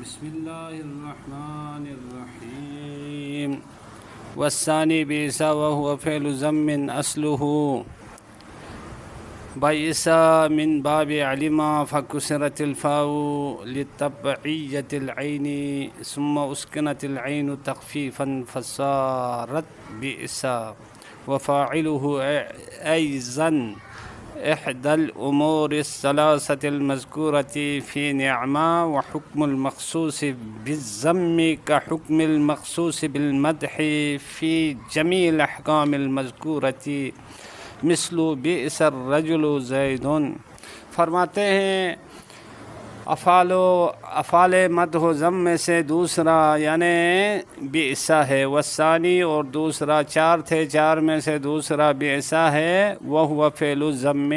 بسم الله الرحمن الرحيم. والثاني بئس وهو فعل ذم أصله بئس من باب علم فكسرت الفاء لتبعية العين ثم أسكنت العين تخفيفا فصارت بئس وفاعله أيضا إحدى الأمور الثلاثة المذكورة في نعمة وحكم المخصوص بالذم كحكم المخصوص بالمدح في جميع الأحكام المذكورة مثل بئس الرجل زید. فرماتے ہیں افعال مدح و ذم میں سے دوسرا یعنی بئسا ہے، والثانی اور دوسرا، چار تھے چار میں سے دوسرا بئسا ہے، وہ فعل ذم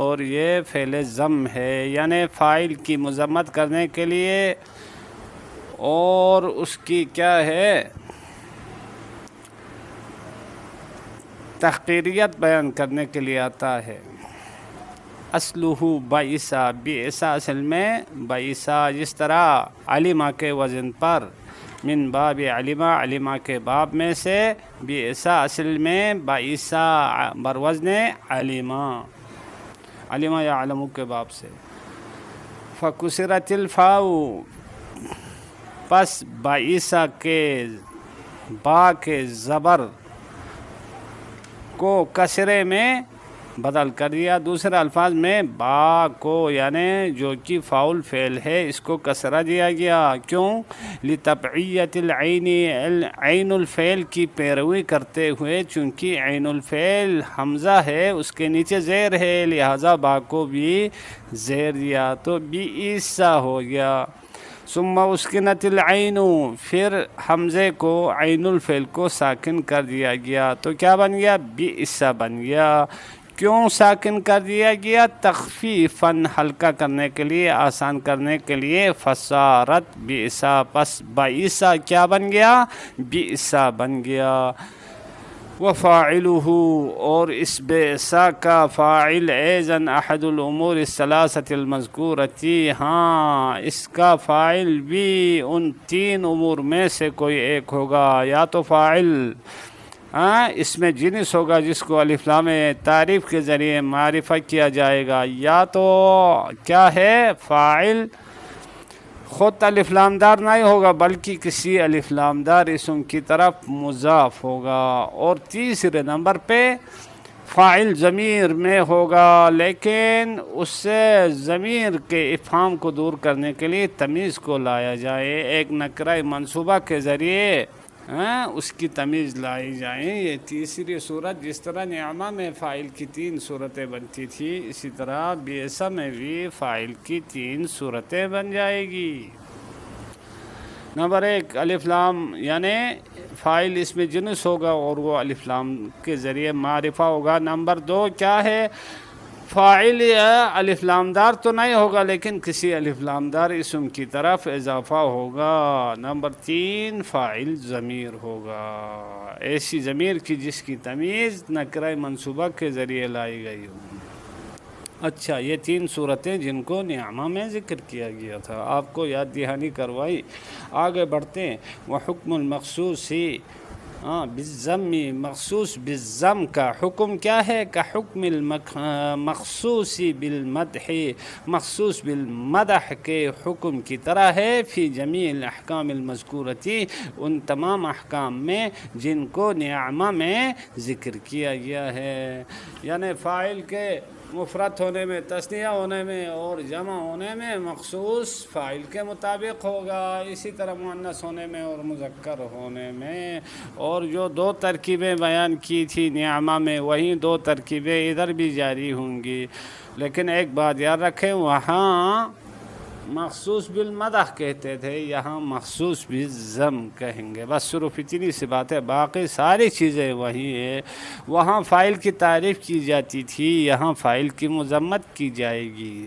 اور یہ فعل ذم ہے، یعنی فاعل کی مذمت کرنے کے لیے اور اس کی کیا ہے تحقیریت بیان کرنے کے لیے آتا ہے. اصلہ بئسا، بئسا اصل میں بئسا، جس طرح علمہ کے وزن پر، من باب علمہ، علمہ کے باب میں سے، بئسا اصل میں بئسا بروزن علمہ، علمہ یا علمو کے باب سے. فکسرت الفاء، پس بئسا کے با کے زبر کو کسرے میں بدل کر دیا. دوسرے الفاظ میں با کو یعنی جو کہ فاعل فعل ہے اس کو کسرہ دیا گیا. کیوں؟ لتبعیت العین، عین الفعل کی پیروی کرتے ہوئے، چونکہ عین الفعل حمزہ ہے اس کے نیچے زیر ہے، لہذا با کو بھی زیر دیا تو بئسا ہو گیا. ثم اسکنت العین، پھر حمزے کو عین الفعل کو ساکن کر دیا گیا تو کیا بن گیا؟ بئسا بن گیا. کیوں ساکن کر دیا گیا؟ تخفیفاً، ہلکا کرنے کے لیے، آسان کرنے کے لیے. فصارت بئسا، پس بئسا کیا بن گیا؟ بئسا بن گیا. وفاعلہ، اور اس بئسا کا فاعل ایزن احد الامور الثلاثۃ المذکورۃ، ہاں اس کا فاعل بھی ان تین امور میں سے کوئی ایک ہوگا. یا تو فاعل اس میں جنس ہوگا جس کو الف لام تعریف کے ذریعے معرفہ کیا جائے گا، یا تو کیا ہے فاعل خود الف لام دار نہیں ہوگا بلکہ کسی الف لام دار اسم کی طرف مضاف ہوگا. اور تیسرے نمبر پہ فاعل ضمیر میں ہوگا، لیکن اس سے ضمیر کے افہام کو دور کرنے کے لیے تمیز کو لایا جائے، ایک نکرہ منصوبہ کے ذریعے اس کی تمیز لائی جائیں. یہ تیسری صورت، جس طرح نعمہ میں فاعل کی تین صورتیں بنتی تھی اسی طرح بئسا میں بھی فاعل کی تین صورتیں بن جائے گی. نمبر ایک الف لام یعنی فاعل اس میں جنس ہوگا اور وہ الف لام کے ذریعے معرفہ ہوگا. نمبر دو کیا ہے؟ فاعل الف لام دار تو نہیں ہوگا لیکن کسی الف لام دار اسم کی طرف اضافہ ہوگا. نمبر تین فاعل ضمیر ہوگا، ایسی ضمیر کی جس کی تمیز نکرہ منصوبہ کے ذریعے لائی گئی ہو. اچھا، یہ تین صورتیں جن کو نعمہ میں ذکر کیا گیا تھا، آپ کو یاد دہانی کروائی. آگے بڑھتے ہیں. وحکم المخصوص بالذم، مخصوص بالذم کا حکم کیا ہے؟ کا حکم المخصوص بالمدح، مخصوص بالمدح کے حکم کی طرح ہے. فی جمیع الاحکام المذکورتی، ان تمام احکام میں جن کو نعمہ میں ذکر کیا گیا ہے. یعنی فاعل کے مفرد ہونے میں، تثنیہ ہونے میں اور جمع ہونے میں مخصوص فاعل کے مطابق ہوگا، اسی طرح مؤنث ہونے میں اور مذکر ہونے میں. اور جو دو ترکیبیں بیان کی تھی نعمہ میں وہیں دو ترکیبیں ادھر بھی جاری ہوں گی، لیکن ایک بات یاد رکھیں، وہاں مخصوص بالمدح کہتے تھے، یہاں مخصوص بالذم کہیں گے. بس صرف اتنی سی بات ہے، باقی ساری چیزیں وہی ہے. وہاں فاعل کی تعریف کی جاتی تھی، یہاں فاعل کی مذمت کی جائے گی.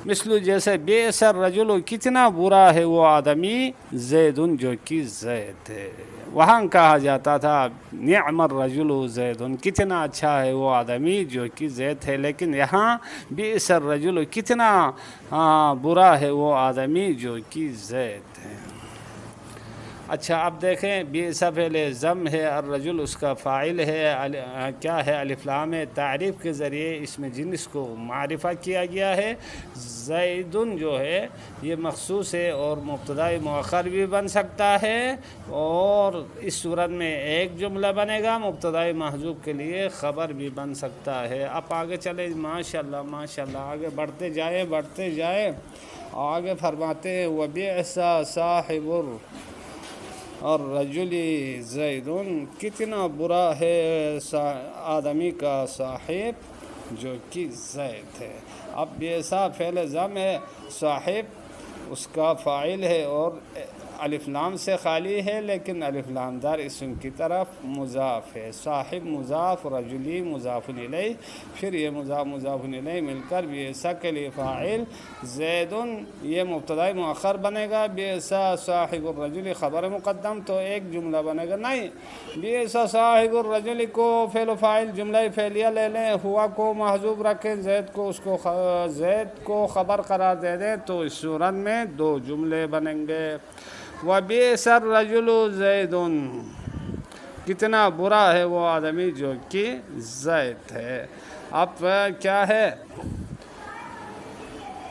مثل جیسے بئس الرجل کتنا برا ہے وہ آدمی زید جو کہ زید ہے. وہاں کہا جاتا تھا نعم الرجل زید کتنا اچھا ہے وہ آدمی جو کہ زید ہے، لیکن یہاں بئس الرجل کتنا برا ہے وہ آدمی جو کہ زید ہے. اچھا اب دیکھیں بئس فعل ذم ہے، الرجل اس کا فاعل ہے، کیا ہے الف لام ہے، تعریف کے ذریعے اس میں جنس کو معرفہ کیا گیا ہے. زید جو ہے یہ مخصوص ہے اور مبتدا مؤخر بھی بن سکتا ہے، اور اس صورت میں ایک جملہ بنے گا، مبتدا محذوف کے لیے خبر بھی بن سکتا ہے. اب آگے چلے ماشاءاللہ ماشاءاللہ آگے بڑھتے جائیں. آگے فرماتے ہیں وبئس صاحب اور رجلی زید کتنا برا ہے آدمی کا صاحب جو کہ زید ہے. اب بئسا فعل ذم ہے، صاحب اس کا فاعل ہے اور الف لام سے خالی ہے، لیکن الف لام دار اسم کی طرف مضاف ہے. صاحب مضاف، رجلی مضاف الیہ، پھر یہ مضاف الیہ مل کر بئسا کے لیے فاعل، زید یہ مبتدا مؤخر بنے گا، بئسا صاحب الرجل خبر مقدم، تو ایک جملہ بنے گا. نہیں، بئسا صاحب الرجل کو فعل و فاعل جملہ فعلیہ لے لیں، ہوا کو محذوف رکھیں، زید کو خبر قرار دے دیں، تو اس صورت میں دو جملے بنیں گے. وبئس الرجل زید کتنا برا ہے وہ آدمی جو کہ زید ہے. اب کیا ہے،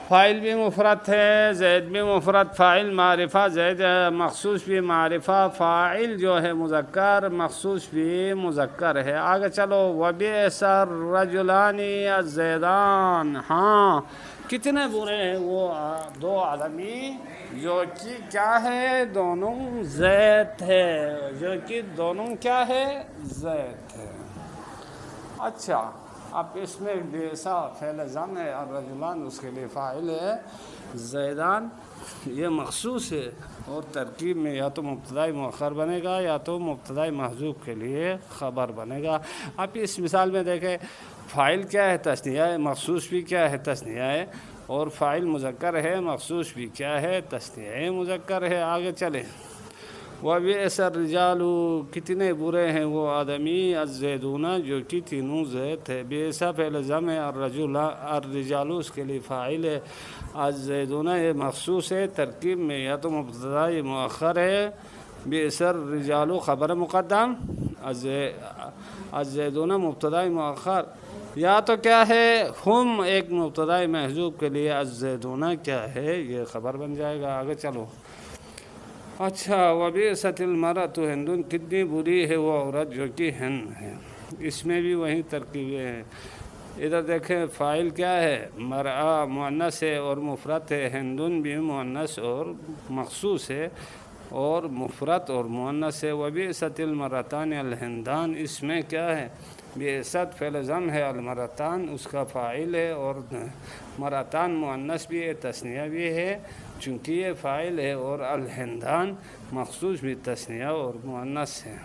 فاعل بھی مفرد ہے، زید بھی مفرد، فاعل معرفہ، زید مخصوص بھی معرفہ، فاعل جو ہے مذکر، مخصوص بھی مذکر ہے. آگے چلو وبئس الرجلان الزیدان، ہاں کتنے برے ہیں وہ دو آدمی جو کہ کیا ہے، دونوں زید ہے، جو کہ دونوں کیا ہے، زید ہے. اچھا اب اس میں بئسا فعل ذم ہے، الرجلان اس کے لیے فاعل ہے، زیدان یہ مخصوص ہے، اور ترکیب میں یا تو مبتدا مؤخر بنے گا یا تو مبتدا محذوف کے لیے خبر بنے گا. اب اس مثال میں دیکھیں فاعل کیا ہے، تثنیہ ہے، مخصوص بھی کیا ہے، تثنیہ ہے، اور فاعل مذکر ہے، مخصوص بھی کیا ہے، تثنیہ مذکر ہے. آگے چلیں وبئس الرجال کتنے برے ہیں وہ آدمی الزیدون جو کہ تینوں زید ہے. بئسا فعل ذم ہے، الرجال اس کے لیے فاعل ہے، الزیدون یہ مخصوص ہے، ترکیب میں یا تو مبتدا مؤخر ہے، بئس الرجال خبر مقدم، الزیدون مبتدا مؤخر، یا تو کیا ہے ہم ایک مبتدا محذوف کے لیے الزیدون کیا ہے یہ خبر بن جائے گا. آگے چلو. اچھا وبئست المرأۃ ہند کتنی بری ہے وہ عورت جو کہ ہند ہے. اس میں بھی وہی ترکیبیں ہیں. ادھر دیکھیں فاعل کیا ہے، مرأہ مؤنث ہے اور مفرد ہے، ہندن بھی مؤنث اور مخصوص ہے اور مفرد اور مؤنث ہے. وبئست المرأتان الہندان اس میں کیا ہے، بئست فعل ذم ہے، المرأتان اس کا فاعل ہے اور مرأتان مؤنث بھی ہے، تثنیہ بھی ہے چونکہ یہ فاعل ہے، اور الہندان مخصوص بھی تثنیہ اور مؤنث ہے.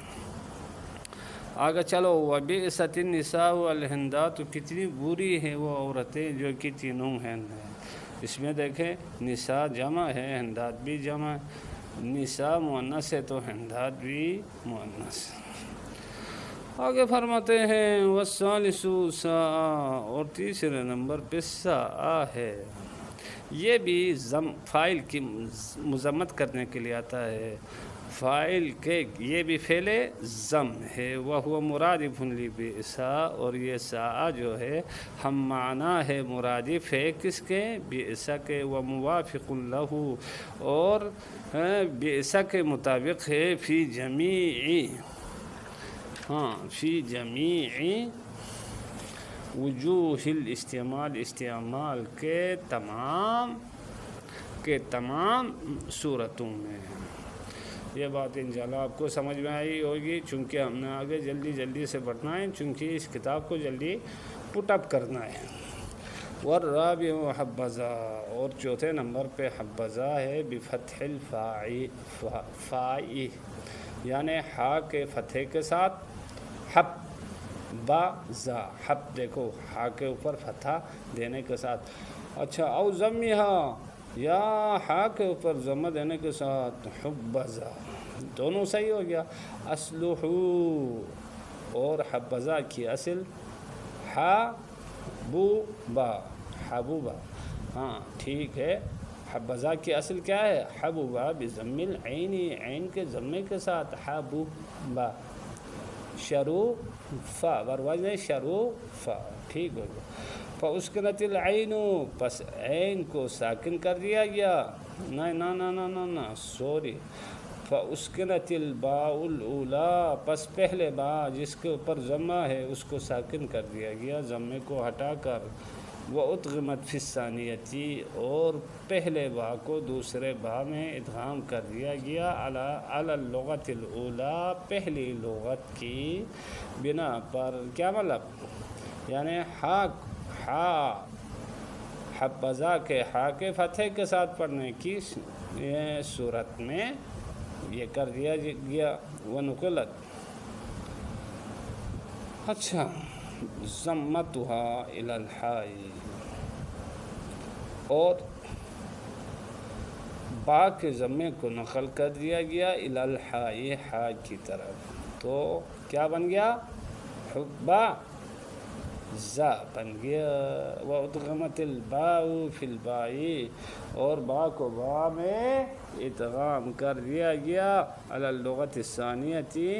آگے چلو وبئست النساء الہندات کتنی بری ہیں وہ عورتیں جو کہ تینوں ہند ہیں. اس میں دیکھیں نساء جمع ہے، ہندات بھی جمع، نساء مؤنث ہے تو ہندات بھی مؤنث. آگے فرماتے ہیں والثالث ساء اور تیسرے نمبر پہ ساء ہے. یہ بھی فاعل کی مذمت کرنے کے لیے آتا ہے، فاعل کے یہ بھی فعل ذم ہے، وہو مرادف لبئسا اور یہ ساء جو ہے ہم معنی ہے، مرادف ہے کس کے، بئسا کے، وموافق لہ اور بئسا کے مطابق ہے، فی جمیع وجوہ الاستعمال استعمال کے تمام صورتوں میں. یہ بات انشاءاللہ آپ کو سمجھ میں آئی ہوگی، چونکہ ہم نے آگے جلدی سے بڑھنا ہے، چونکہ اس کتاب کو جلدی پٹ اپ کرنا ہے. والرابع حبذا اور چوتھے نمبر پہ حبذا ہے، بفتح الفاء یعنی ہا کے فتحے کے ساتھ، حب با زا، حب دیکھو ہا کے اوپر فتحہ دینے کے ساتھ، اچھا، او ضمیہا یا ہا کے اوپر ضمہ دینے کے ساتھ حبذا، دونوں صحیح ہو گیا. اصلحو اور حبذا کی اصل حبوبا، حبوبا. ہاں ٹھیک ہے. حبذا کی اصل کیا ہے؟ حبوبا بضم العین، عین کے ضمے کے ساتھ حبوبا. شروفا بروزن شروفا، ٹھیک ہو گیا. فاسکنت العین، پس عین کو ساکن کر دیا گیا. نہ سوری. فاسکنت الباء الاولی، پس پہلے با جس کے اوپر ضمہ ہے اس کو ساکن کر دیا گیا ضمے کو ہٹا کر. وادغمت فی الثانیتی، اور پہلے با کو دوسرے با میں ادغام کر دیا گیا. علی اللغت الاولی، پہلی لغت کی بنا پر. کیا مطلب؟ یعنی ہا حبذا کے ہا کے فتح کے ساتھ پڑھنے کی صورت میں یہ کر دیا گیا. ونقلت، اچھا، ضمتها الی الحاء، اور با کے ضمے کو نقل کر دیا گیا الی الحاء، ہا کی طرف. تو کیا بن گیا؟ حبا زا بن گیا. وادغمت الباء فی الباء، اور با کو با میں ادغام کر دیا گیا. علی اللغت الثانیتی،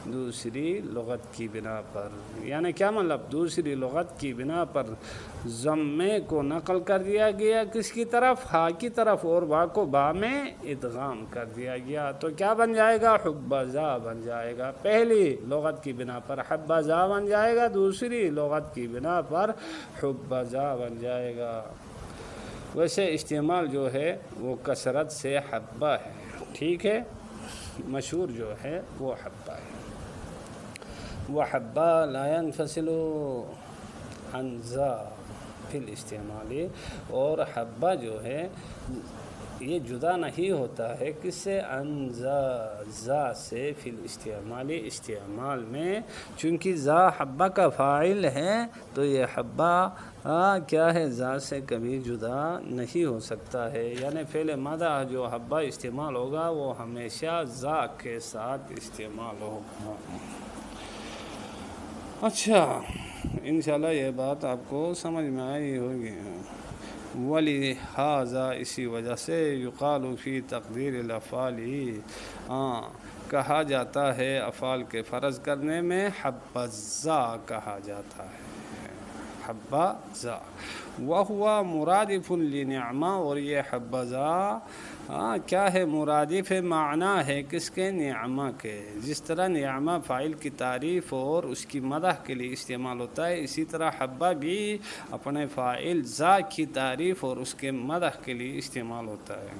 دوسری لغت کی بنا پر. یعنی کیا مطلب؟ دوسری لغت کی بنا پر ضمے کو نقل کر دیا گیا کس کی طرف؟ ہا کی طرف، اور با کو با میں ادغام کر دیا گیا. تو کیا بن جائے گا؟ حبذا بن جائے گا. پہلی لغت کی بنا پر حبذا بن جائے گا، دوسری لغت کی بنا پر حبذا بن جائے گا. ویسے استعمال جو ہے وہ کثرت سے حبہ ہے، ٹھیک ہے، مشہور جو ہے وہ حبہ ہے. وحبہ لا ينفصل عن ذا فی الاستعمال، اور حبہ جو ہے یہ جدا نہیں ہوتا ہے کس سے؟ عن ذا سے، فی الاستعمال، استعمال میں. چونکہ ذا حبہ کا فاعل ہے تو یہ حبہ کیا ہے؟ ذا سے کبھی جدا نہیں ہو سکتا ہے. یعنی فعل ماضی جو حبہ استعمال ہوگا وہ ہمیشہ ذا کے ساتھ استعمال ہوگا. اچھا، انشاءاللہ یہ بات آپ کو سمجھ میں آئی ہوگی. وَلِهَذَا، اسی وجہ سے، یقال فی تقدیر الافعال، کہا جاتا ہے افعال کے فرض کرنے میں حبذا کہا جاتا ہے. حبذا وہوا مرادف لنعمہ، اور یہ حبذا کیا ہے؟ مرادف معنی ہے کس کے؟ نعمہ کے. جس طرح نعمہ فاعل کی تعریف اور اس کی مدح کے لیے استعمال ہوتا ہے، اسی طرح حبہ بھی اپنے فاعل ذا کی تعریف اور اس کے مدح کے لیے استعمال ہوتا ہے.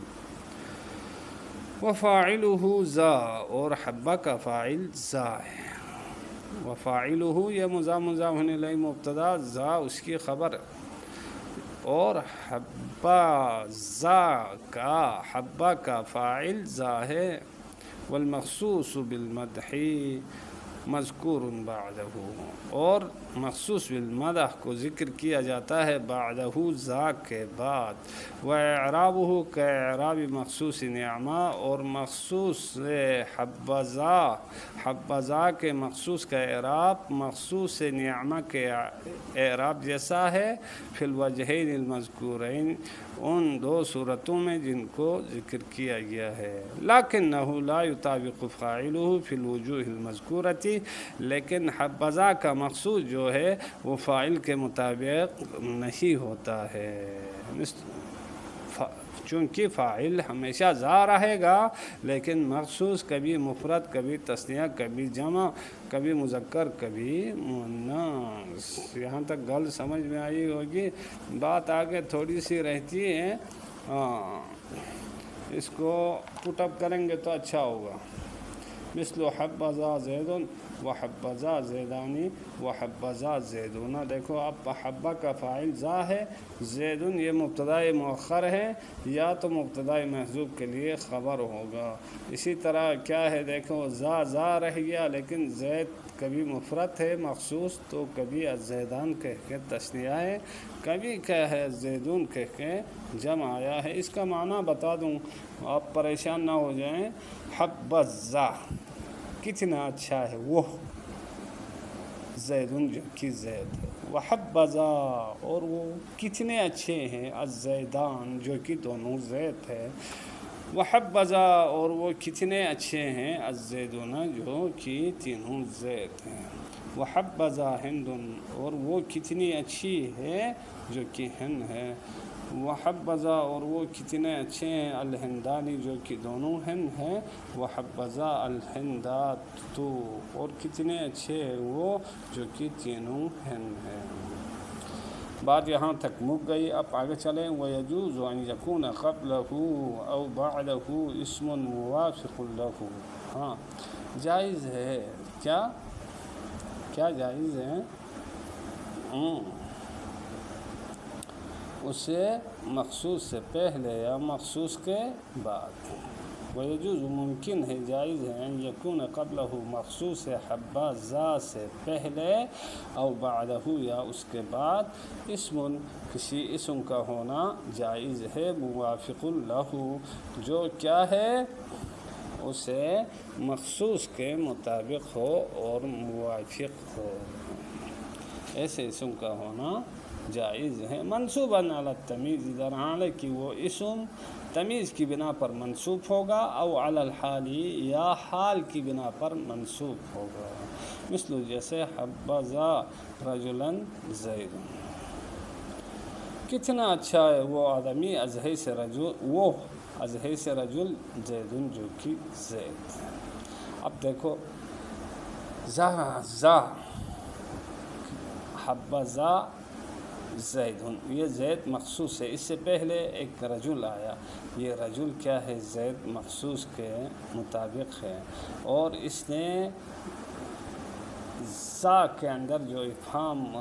وفاعلہ ذا، اور حبہ کا فاعل ذا ہے. وفاعلہ، یہ مضاف الیہ مبتدا، ذا اس کی خبر. اور حبہ کا فاعل ذا ہے. والمخصوص بالمدح مذکور بعدہ، اور مخصوص بالمدح کو ذکر کیا جاتا ہے بعدہ ذا کے بعد. واعرابہ کا اعراب مخصوص نعمہ، اور مخصوص حبذا کے مخصوص کا اعراب مخصوص نعمہ کے اعراب جیسا ہے. فی الوجہین المذکورین، ان دو صورتوں میں جن کو ذکر کیا گیا ہے. لیکنہ لا یطابق فاعلہ فی الوجوہ المذکورۃ، لیکن حبذا کا مخصوص جو ہے وہ فاعل کے مطابق نہیں ہوتا ہے. چونکہ فاعل ہمیشہ ذا رہے گا، لیکن مخصوص کبھی مفرد، کبھی تثنیہ، کبھی جمع، کبھی مذکر، کبھی مؤنث. یہاں تک گل سمجھ میں آئی ہوگی. بات آگے تھوڑی سی رہتی ہے، اس کو پٹ اپ کریں گے تو اچھا ہوگا. مثل حبذا زید وحبذا زیدانی وحبذا زیدون. دیکھو آپ، حبہ کا فاعل ذا ہے، زیدن یہ مبتدائے مؤخر ہے، یا تو مبتدائے محذوف کے لیے خبر ہوگا. اسی طرح کیا ہے؟ دیکھو ذا رہ گیا، لیکن زید کبھی مفرد ہے مخصوص، تو کبھی الزیدان کہہ کے تثنیہ ہے، کبھی کیا ہے زیدون کہہ کے جمع آیا ہے. اس کا معنی بتا دوں آپ پریشان نہ ہو جائیں. حبذا کتنا اچھا ہے وہ زیدون جو کہ زید ہے. وحبذا اور وہ کتنے اچھے ہیں الزیدان جو کہ دونوں زید ہے. وحبذا اور وہ کتنے اچھے ہیں الزیدون جو کہ تینوں زید ہیں. وحبذا ہند اور وہ کتنی اچھی ہے جو کہ ہند ہے. وحبذا اور وہ کتنے اچھے ہیں الہندانی جو کہ دونوں ہند ہیں. وحبذا الہندات اور کتنے اچھے ہیں وہ جو کہ تینوں ہند ہیں. بات یہاں تک مک گئی. اب آگے چلیں. وَيَجُوزُ أَن يَكُونَ قَبْلَهُ أَوْ بَعْدَهُ اسم موافق له. ہاں جائز ہے. کیا جائز ہے؟ اسے مخصوص سے پہلے یا مخصوص کے بعد. وَيَجُوزُ ممکن ہے جائز ہے ان یکون قبلہ مخصوص حبذا سے پہلے او بعدہ یا اس کے بعد اسم کسی اسم کا ہونا جائز ہے موافق لہ جو کیا ہے اسے مخصوص کے مطابق ہو اور موافق ہو. ایسے اسم کا ہونا جائز ہے. منصوباً علی التمیز در حالانکہ وہ اسم تمیز کی بنا پر منصوب ہوگا او علی الحال یا حال کی بنا پر منصوب ہوگا. مثل جیسے حبذا رجلا زید کتنا اچھا ہے وہ آدمی از حیث رجل زید جو کہ زید. اب دیکھو زا حبذا زید یہ زید مخصوص ہے. اس سے پہلے ایک رجل آیا. یہ رجل کیا ہے زید مخصوص کے مطابق ہے اور اس نے زا کے اندر جو افہام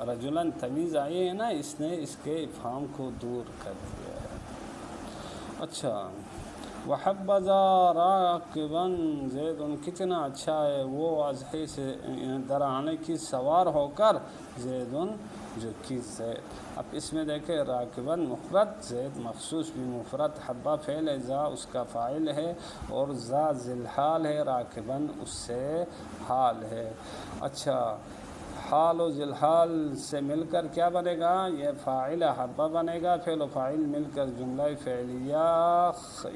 رجلاً تمیز آئی ہے نا اس نے اس کے افہام کو دور کر دیا ہے. اچھا وحبذا راکبا زید کتنا اچھا ہے وہ از حیث در آنے کی سوار ہو کر زید جو کہ زید. اب اس میں دیکھیں راکبا مفرد زید مخصوص بھی مفرد. حبہ فعل ہے زا اس کا فاعل ہے اور زا ذل حال ہے. راکبا اس سے حال ہے. اچھا حال و ذل حال سے مل کر کیا بنے گا؟ یہ فاعل حبہ بنے گا. فعل و فاعل مل کر جملہ فعلیہ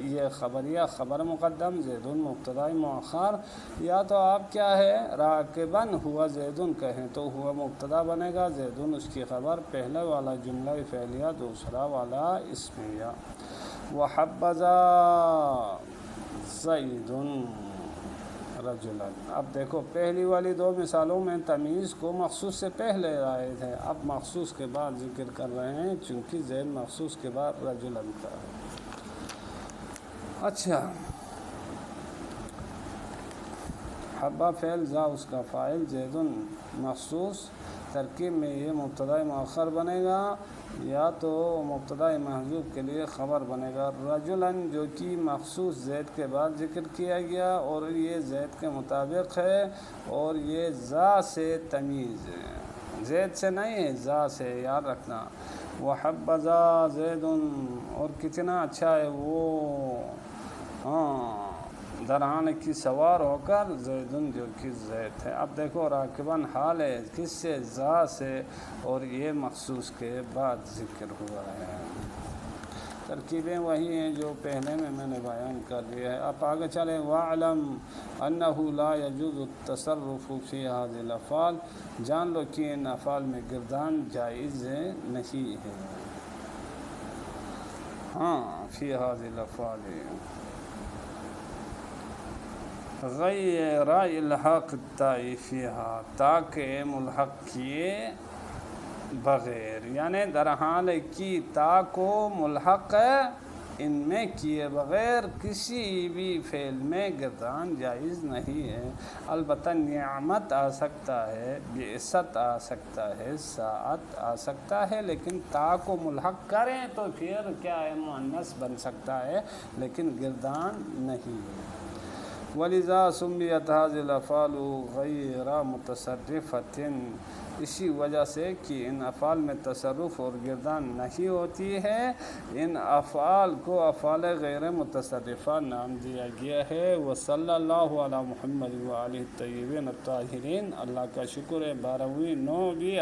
یہ خبریہ خبر مقدم زید مبتدا مؤخر. یا تو آپ کیا ہے راکبا ہوا زید کہیں تو ہوا مبتدا بنے گا زید اس کی خبر پہلے والا جملہ فعلیہ دوسرا والا اسمیہ. وحبذا زید رجلا. اب دیکھو پہلی والی دو مثالوں میں تمیز کو مخصوص سے پہلے عائد ہے. اب مخصوص کے بعد ذکر کر رہے ہیں چونکہ زید مخصوص کے بعد رجلا کا ہے. اچھا حبہ فعل زا اس کا فاعل زید مخصوص. ترکیب میں یہ مبتدا مؤخر بنے گا یا تو مبتدا محذوف کے لیے خبر بنے گا. رجلا جو کہ مخصوص زید کے بعد ذکر کیا گیا اور یہ زید کے مطابق ہے اور یہ زا سے تمیز ہے زید سے نہیں ہے زا سے یاد رکھنا. وحبذا زید اور کتنا اچھا ہے وہ درآنے کی سوار ہو کر زید جو کہ زید ہے. اب دیکھو راکباً حال ہے کس سے زا سے اور یہ مخصوص کے بعد ذکر ہوا ہے. ترکیبیں وہی ہیں جو پہلے میں نے بیان کر دیا ہے. اب آگے چلیں. وَاعْلَمْ أَنَّهُ لَا يَجُوزُ التَّصَرُّفُ فِي هَذِهِ الْأَفْعَالِ جان لو کہ ان افعال میں گردان جائز نہیں ہے. فی هذه الافعال غیر الحاق التاء فیہا تاکہ ملحق کیے بغیر یعنی در حال کی تا کو ملحق ان میں کیے بغیر کسی بھی فعل میں گردان جائز نہیں ہے. البتہ نعمت آ سکتا ہے بعثت آ سکتا ہے ساعت آ سکتا ہے لیکن تا کو ملحق کریں تو پھر کیا ہے مؤنث بن سکتا ہے لیکن گردان نہیں ہے. وَلِذَا سُمِّيَتْ هَذِهِ الْأَفْعَالُ غَيْرَ مُتَصَرِّفَةٍ اسی وجہ سے کہ ان افعال میں تصرف اور گردان نہیں ہوتی ہے، ان افعال کو افعال غیر متصرفہ نام دیا گیا ہے۔ وصلی اللہ علی محمد وآلہ الطیبین الطاہرین۔ اللہ کا شکر ہے 12ویں 9 بھی